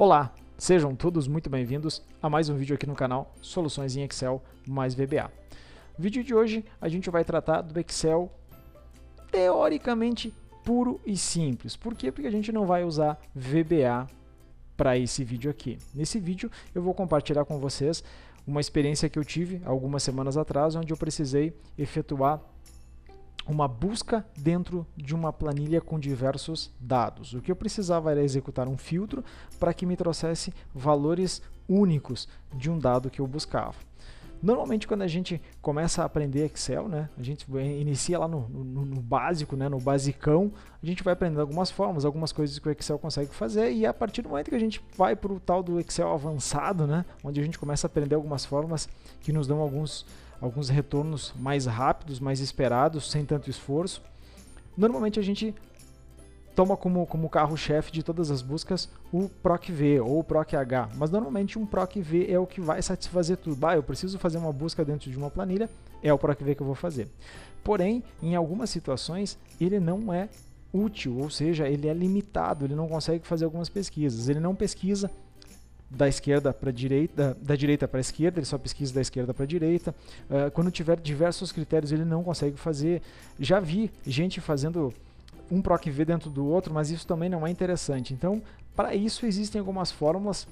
Olá, sejam todos muito bem-vindos a mais um vídeo aqui no canal Soluções em Excel mais VBA. No vídeo de hoje a gente vai tratar do Excel teoricamente puro e simples. Por quê? Porque a gente não vai usar VBA para esse vídeo aqui. Nesse vídeo eu vou compartilhar com vocês uma experiência que eu tive algumas semanas atrás, onde eu precisei efetuar uma busca dentro de uma planilha com diversos dados. O que eu precisava era executar um filtro para que me trouxesse valores únicos de um dado que eu buscava. Normalmente, quando a gente começa a aprender Excel, né, a gente inicia lá no básico, né, no basicão, a gente vai aprendendo algumas formas, algumas coisas que o Excel consegue fazer, e a partir do momento que a gente vai para o tal do Excel avançado, né, onde a gente começa a aprender algumas formas que nos dão alguns retornos mais rápidos, mais esperados, sem tanto esforço, normalmente a gente toma como carro-chefe de todas as buscas o PROC-V ou o PROC-H, mas normalmente um PROC-V é o que vai satisfazer tudo. Eu preciso fazer uma busca dentro de uma planilha, é o PROC-V que eu vou fazer. Porém, em algumas situações, ele não é útil, ou seja, ele é limitado, ele não consegue fazer algumas pesquisas, ele não pesquisa da esquerda para a direita, da direita para a esquerda, ele só pesquisa da esquerda para a direita. Quando tiver diversos critérios, ele não consegue fazer. Já vi gente fazendo um PROC-V dentro do outro, mas isso também não é interessante. Então, para isso existem algumas fórmulas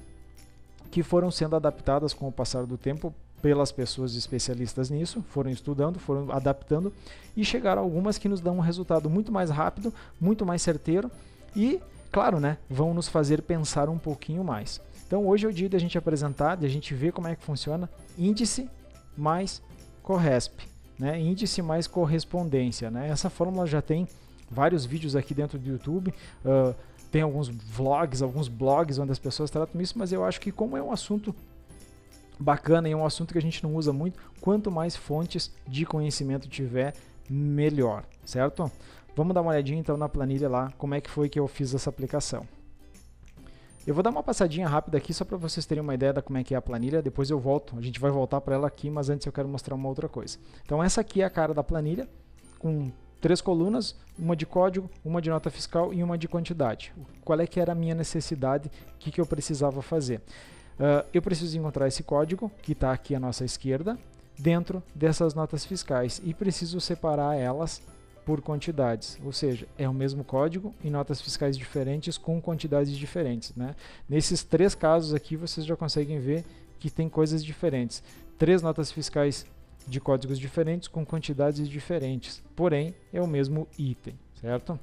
que foram sendo adaptadas com o passar do tempo pelas pessoas especialistas nisso, foram estudando, foram adaptando e chegaram a algumas que nos dão um resultado muito mais rápido, muito mais certeiro e, claro, né, vão nos fazer pensar um pouquinho mais. Então, hoje é o dia de a gente apresentar, de a gente ver como é que funciona índice mais corresp, né? Índice mais correspondência, né? Essa fórmula já tem vários vídeos aqui dentro do YouTube, tem alguns vlogs, alguns blogs onde as pessoas tratam isso, mas eu acho que como é um assunto bacana e é um assunto que a gente não usa muito, quanto mais fontes de conhecimento tiver, melhor, certo? Vamos dar uma olhadinha então na planilha lá, como é que foi que eu fiz essa aplicação. Eu vou dar uma passadinha rápida aqui só para vocês terem uma ideia de como é que é a planilha, depois eu volto, a gente vai voltar para ela aqui, mas antes eu quero mostrar uma outra coisa. Então essa aqui é a cara da planilha, com 3 colunas, uma de código, uma de nota fiscal e uma de quantidade. Qual é que era a minha necessidade, o que eu precisava fazer? Eu preciso encontrar esse código, que está aqui à nossa esquerda, dentro dessas notas fiscais e preciso separar elas por quantidades, ou seja, é o mesmo código em notas fiscais diferentes com quantidades diferentes, né? Nesses 3 casos aqui vocês já conseguem ver que tem coisas diferentes. 3 notas fiscais de códigos diferentes com quantidades diferentes, porém é o mesmo item, certo?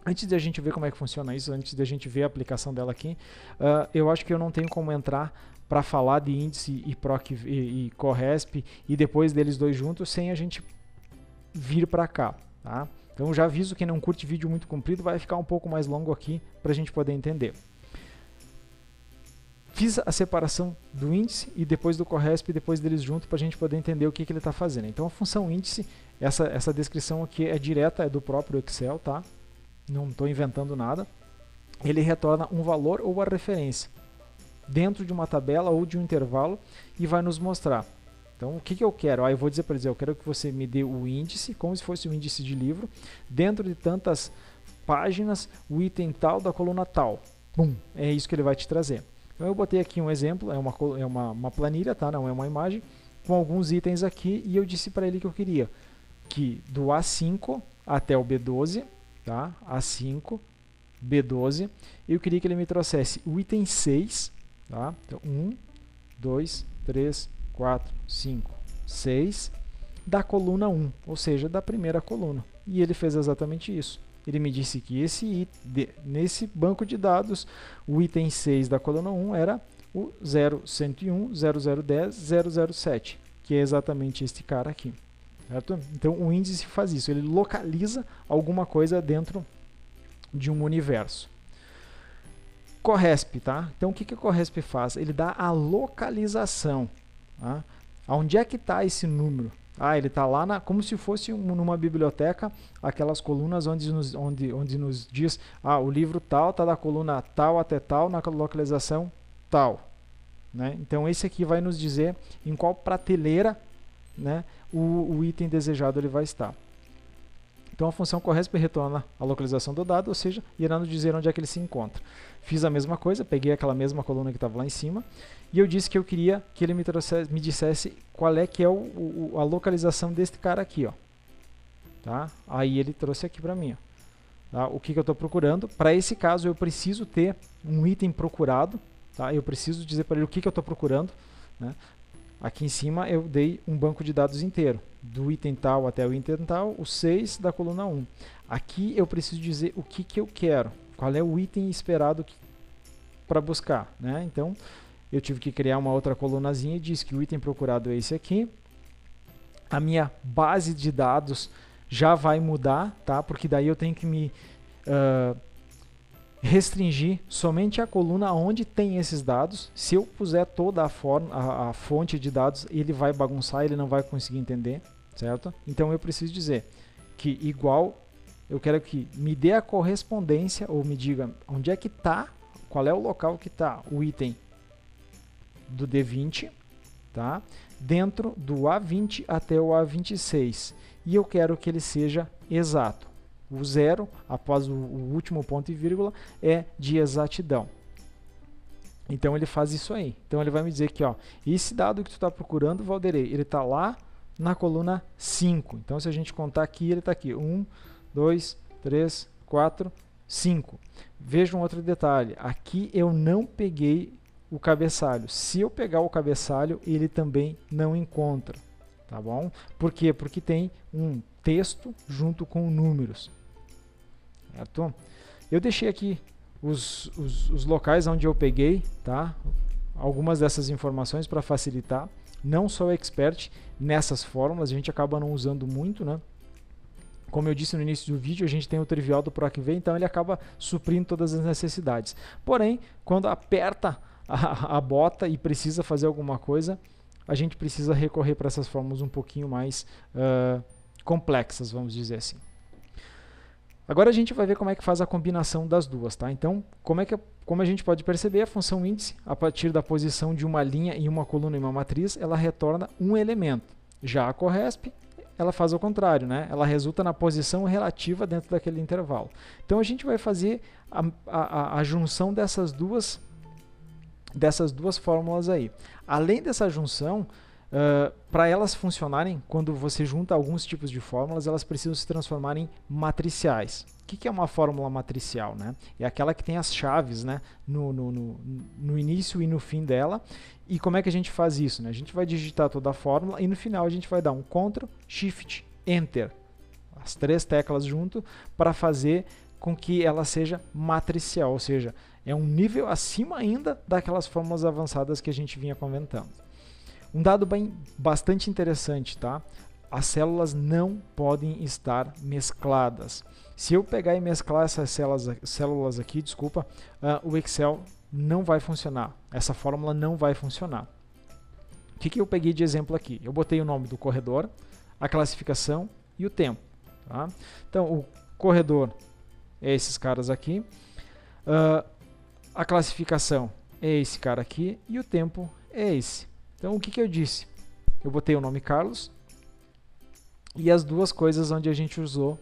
Antes de a gente ver como é que funciona isso, antes de a gente ver a aplicação dela aqui, eu acho que eu não tenho como entrar para falar de índice e PROC e corresp e depois deles dois juntos sem a gente vir para cá, tá? Então já aviso, quem não curte vídeo muito comprido vai ficar um pouco mais longo aqui para a gente poder entender. Fiz a separação do índice e depois do corresp e depois deles juntos para a gente poder entender o que ele está fazendo. Então a função índice, essa descrição aqui é direta, é do próprio Excel, tá? Não estou inventando nada. Ele retorna um valor ou a referência dentro de uma tabela ou de um intervalo e vai nos mostrar. Então o que eu quero? Eu vou dizer para eles, eu quero que você me dê o índice, como se fosse um índice de livro, dentro de tantas páginas, o item tal da coluna tal. Bum, é isso que ele vai te trazer. Então eu botei aqui um exemplo, é uma planilha, tá? Não é uma imagem, com alguns itens aqui, e eu disse para ele que eu queria que do A5 até o B12, tá? A5, B12, eu queria que ele me trouxesse o item 6, tá? Então 1, 2, 3, 4, 5, 6, da coluna 1, ou seja, da primeira coluna. E ele fez exatamente isso. Ele me disse que nesse banco de dados, o item 6 da coluna 1 era o 0101, 0010, 007, que é exatamente este cara aqui. Certo? Então o índice faz isso, ele localiza alguma coisa dentro de um universo. Corresp, tá? Então o que o corresp faz? Ele dá a localização. Tá? Onde é que está esse número? Ele está lá como se fosse numa biblioteca, aquelas colunas onde nos diz o livro tal está da coluna tal até tal, na localização tal. Né? Então esse aqui vai nos dizer em qual prateleira, né, o item desejado ele vai estar. Então a função CORRESP retorna a localização do dado, ou seja, irá nos dizer onde é que ele se encontra. Fiz a mesma coisa, peguei aquela mesma coluna que estava lá em cima, e eu disse que eu queria que ele me dissesse qual é que é a localização deste cara aqui, ó. Tá? Aí ele trouxe aqui para mim, ó. Tá? O que eu estou procurando. Para esse caso eu preciso ter um item procurado, tá? Eu preciso dizer para ele o que eu estou procurando, né? Aqui em cima eu dei um banco de dados inteiro, do item tal até o item tal, o 6 da coluna 1. Aqui eu preciso dizer o que eu quero, qual é o item esperado para buscar, né? Então eu tive que criar uma outra colunazinha e disse que o item procurado é esse aqui. A minha base de dados já vai mudar, tá? Porque daí eu tenho que me restringir somente a coluna onde tem esses dados. Se eu puser toda a fonte de dados, ele vai bagunçar, ele não vai conseguir entender, certo? Então eu preciso dizer que igual, eu quero que me dê a correspondência, ou me diga onde é que está, qual é o local que está o item do D20, tá? Dentro do A20 até o A26. E eu quero que ele seja exato. O 0, após o último ponto e vírgula, é de exatidão. Então ele faz isso aí. Então ele vai me dizer que, ó, esse dado que tu está procurando, Valderei, ele está lá na coluna 5. Então se a gente contar aqui, ele está aqui. 1, 2, 3, 4, 5. Veja um outro detalhe. Aqui eu não peguei o cabeçalho. Se eu pegar o cabeçalho, ele também não encontra. Tá bom? Por quê? Porque tem um texto junto com números. Certo? Eu deixei aqui os locais onde eu peguei, tá? Algumas dessas informações para facilitar. Não sou expert nessas fórmulas, a gente acaba não usando muito, né? Como eu disse no início do vídeo, a gente tem o trivial do PROC-V, então ele acaba suprindo todas as necessidades. Porém, quando aperta a bota e precisa fazer alguma coisa, a gente precisa recorrer para essas fórmulas um pouquinho mais complexas, vamos dizer assim. Agora a gente vai ver como é que faz a combinação das duas, tá? Então, como a gente pode perceber, a função índice, a partir da posição de uma linha em uma coluna e uma matriz, ela retorna um elemento. Já a CORRESP, ela faz o contrário, né? Ela resulta na posição relativa dentro daquele intervalo. Então a gente vai fazer a junção dessas duas fórmulas aí. Além dessa junção, para elas funcionarem, quando você junta alguns tipos de fórmulas, elas precisam se transformar em matriciais. O que é uma fórmula matricial, né? É aquela que tem as chaves, né, no início e no fim dela. E como é que a gente faz isso, né? A gente vai digitar toda a fórmula e no final a gente vai dar um Ctrl, Shift, Enter. As três teclas junto para fazer com que ela seja matricial, ou seja, é um nível acima ainda daquelas fórmulas avançadas que a gente vinha comentando. Um dado bastante interessante, tá? As células não podem estar mescladas. Se eu pegar e mesclar essas células aqui, desculpa, o Excel não vai funcionar. Essa fórmula não vai funcionar. O que eu peguei de exemplo aqui? Eu botei o nome do corredor, a classificação e o tempo. Tá? Então, o corredor é esses caras aqui. A classificação é esse cara aqui e o tempo é esse. Então, o que eu disse? Eu botei o nome Carlos e as duas coisas onde a gente usou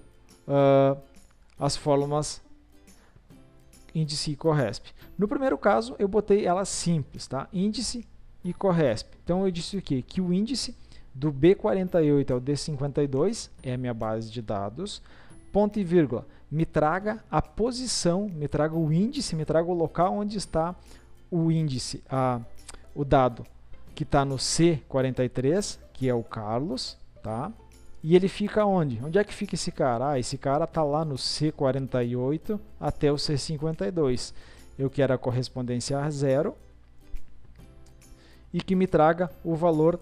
as fórmulas índice e CORRESP. No primeiro caso, eu botei elas simples, tá? Índice e CORRESP. Então, eu disse o quê? Que o índice do B48 ao D52 é a minha base de dados, ponto e vírgula, me traga a posição, me traga o índice, me traga o local onde está o índice, o dado que está no C43, que é o Carlos, tá? E ele fica onde? Onde é que fica esse cara? Esse cara está lá no C48 até o C52. Eu quero a correspondência a 0 e que me traga o valor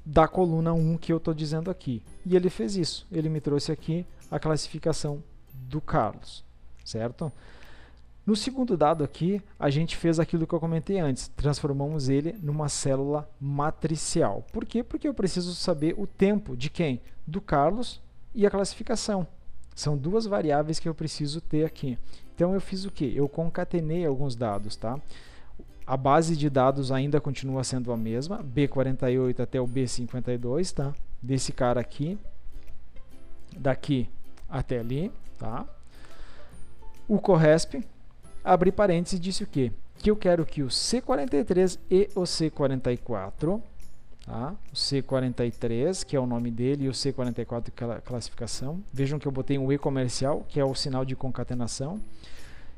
da coluna 1 que eu estou dizendo aqui. E ele fez isso. Ele me trouxe aqui a classificação do Carlos, certo? No segundo dado aqui, a gente fez aquilo que eu comentei antes, transformamos ele numa célula matricial. Por quê? Porque eu preciso saber o tempo de quem? Do Carlos e a classificação. São duas variáveis que eu preciso ter aqui. Então eu fiz o quê? Eu concatenei alguns dados, tá? A base de dados ainda continua sendo a mesma, B48 até o B52, tá? Desse cara aqui, daqui até ali, tá? O CORRESP, abri parênteses e disse o quê? Que eu quero que o C43 e o C44, tá? O C43, que é o nome dele, e o C44, que é a classificação. Vejam que eu botei um E comercial, que é o sinal de concatenação,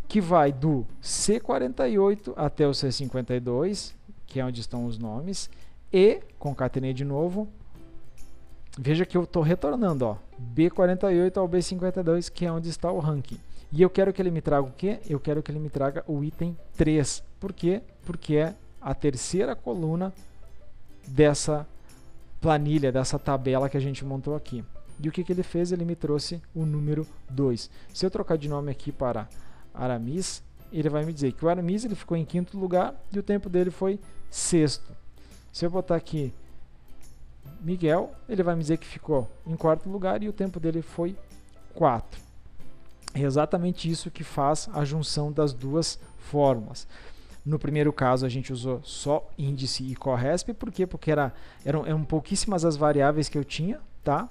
que vai do C48 até o C52, que é onde estão os nomes, e concatenei de novo. Veja que eu estou retornando, ó, B48 ao B52, que é onde está o ranking. E eu quero que ele me traga o quê? Eu quero que ele me traga o item 3. Por quê? Porque é a terceira coluna dessa planilha, dessa tabela que a gente montou aqui. E o que ele fez? Ele me trouxe o número 2. Se eu trocar de nome aqui para Aramis, ele vai me dizer que o Aramis ele ficou em 5º lugar e o tempo dele foi 6º. Se eu botar aqui Miguel, ele vai me dizer que ficou em 4º lugar e o tempo dele foi 4. É exatamente isso que faz a junção das duas fórmulas. No primeiro caso, a gente usou só índice e CORRESP. Por quê? Porque eram pouquíssimas as variáveis que eu tinha, tá?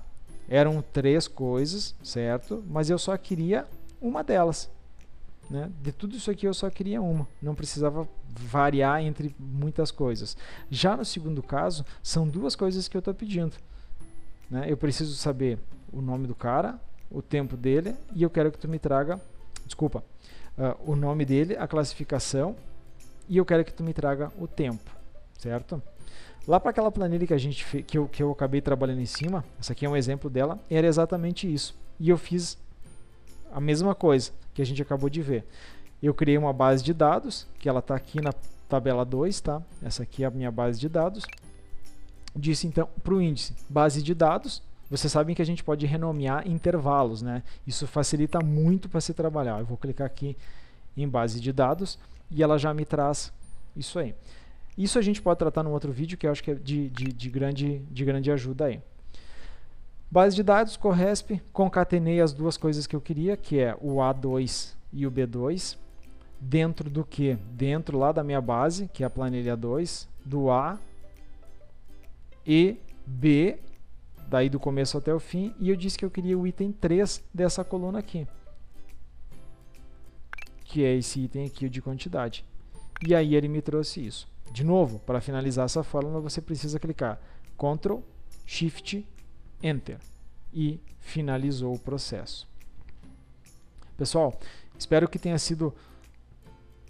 Eram 3 coisas, certo? Mas eu só queria uma delas. Né? De tudo isso aqui eu só queria uma, não precisava variar entre muitas coisas. Já no segundo caso, são 2 coisas que eu estou pedindo. Né? Eu preciso saber o nome do cara, o tempo dele, e eu quero que tu me traga, o nome dele, a classificação, e eu quero que tu me traga o tempo, certo? Lá para aquela planilha que a gente que eu acabei trabalhando em cima, essa aqui é um exemplo dela, era exatamente isso. E eu fiz a mesma coisa que a gente acabou de ver. Eu criei uma base de dados, que ela está aqui na tabela 2, tá? Essa aqui é a minha base de dados. Disse então para o índice, base de dados. Vocês sabem que a gente pode renomear intervalos, né? Isso facilita muito para se trabalhar. Eu vou clicar aqui em base de dados e ela já me traz isso aí. Isso a gente pode tratar num outro vídeo que eu acho que é de grande ajuda aí. Base de dados, CORRESP, concatenei as 2 coisas que eu queria, que é o A2 e o B2. Dentro do que? Dentro lá da minha base, que é a planilha 2, do A e B, daí do começo até o fim, e eu disse que eu queria o item 3 dessa coluna aqui, que é esse item aqui de quantidade. E aí ele me trouxe isso. De novo, para finalizar essa fórmula, você precisa clicar Ctrl, Shift, Enter e finalizou o processo. Pessoal, espero que tenha sido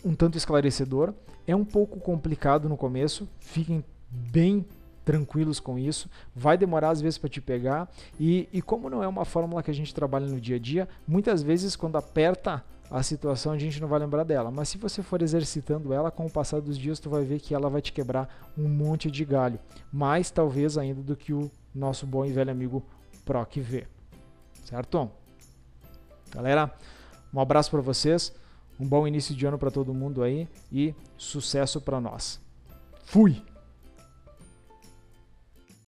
um tanto esclarecedor. É um pouco complicado no começo, fiquem bem tranquilos com isso, vai demorar às vezes para te pegar e como não é uma fórmula que a gente trabalha no dia a dia, muitas vezes quando aperta a situação a gente não vai lembrar dela, mas se você for exercitando ela, com o passar dos dias tu vai ver que ela vai te quebrar um monte de galho, mais talvez ainda do que o nosso bom e velho amigo Proc V, certo? Galera, um abraço para vocês, um bom início de ano para todo mundo aí e sucesso para nós. Fui!